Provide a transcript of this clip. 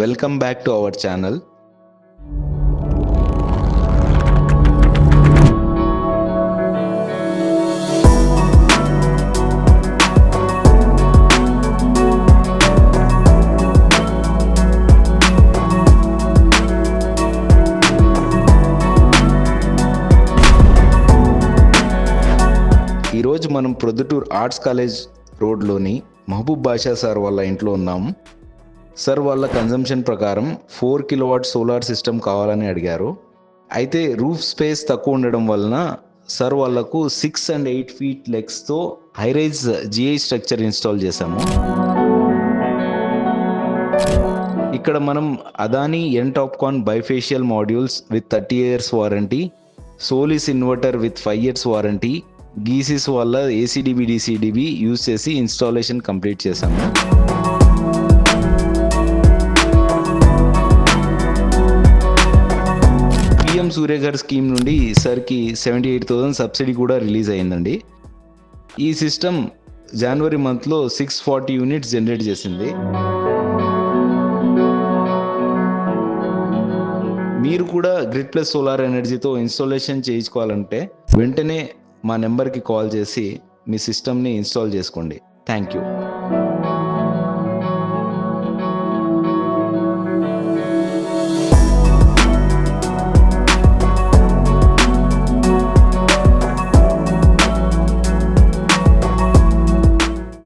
Welcome back to our channel. ఈరోజు మనం Proddatur arts college రోడ్లోని మహబూబ్ బాషా సార్ వాళ్ళ ఇంట్లో ఉన్నాము. సార్ వాళ్ళ కన్జంప్షన్ ప్రకారం 4 కిలోవాట్ సోలార్ సిస్టమ్ కావాలని అడిగారు. అయితే రూఫ్ స్పేస్ తక్కువ ఉండడం వలన సార్ వాళ్ళకు 6 and 8 feet లెగ్స్తో హైరైజ్ జిఐ స్ట్రక్చర్ ఇన్స్టాల్ చేశాము. ఇక్కడ మనం అదానీ ఎన్టాప్కాన్ bifacial modules with 30 years warranty, Solis inverter with 5 years warranty, గీసిస్ వల్ల ఏసీడీబీ డిసిడిబి యూజ్ చేసి ఇన్స్టాలేషన్ కంప్లీట్ చేశాము. పిఎం సూర్యఘర్ స్కీమ్ నుండి సార్కి 78,000 సబ్సిడీ కూడా రిలీజ్ అయిందండి. ఈ సిస్టమ్ జనవరి మంత్లో 640 యూనిట్స్ జనరేట్ చేసింది. మీరు కూడా గ్రిడ్ ప్లస్ సోలార్ ఎనర్జీతో ఇన్స్టాలేషన్ చేయించుకోవాలంటే వెంటనే మా నెంబర్కి కాల్ చేసి మీ సిస్టమ్ని ఇన్స్టాల్ చేసుకోండి. Thank you.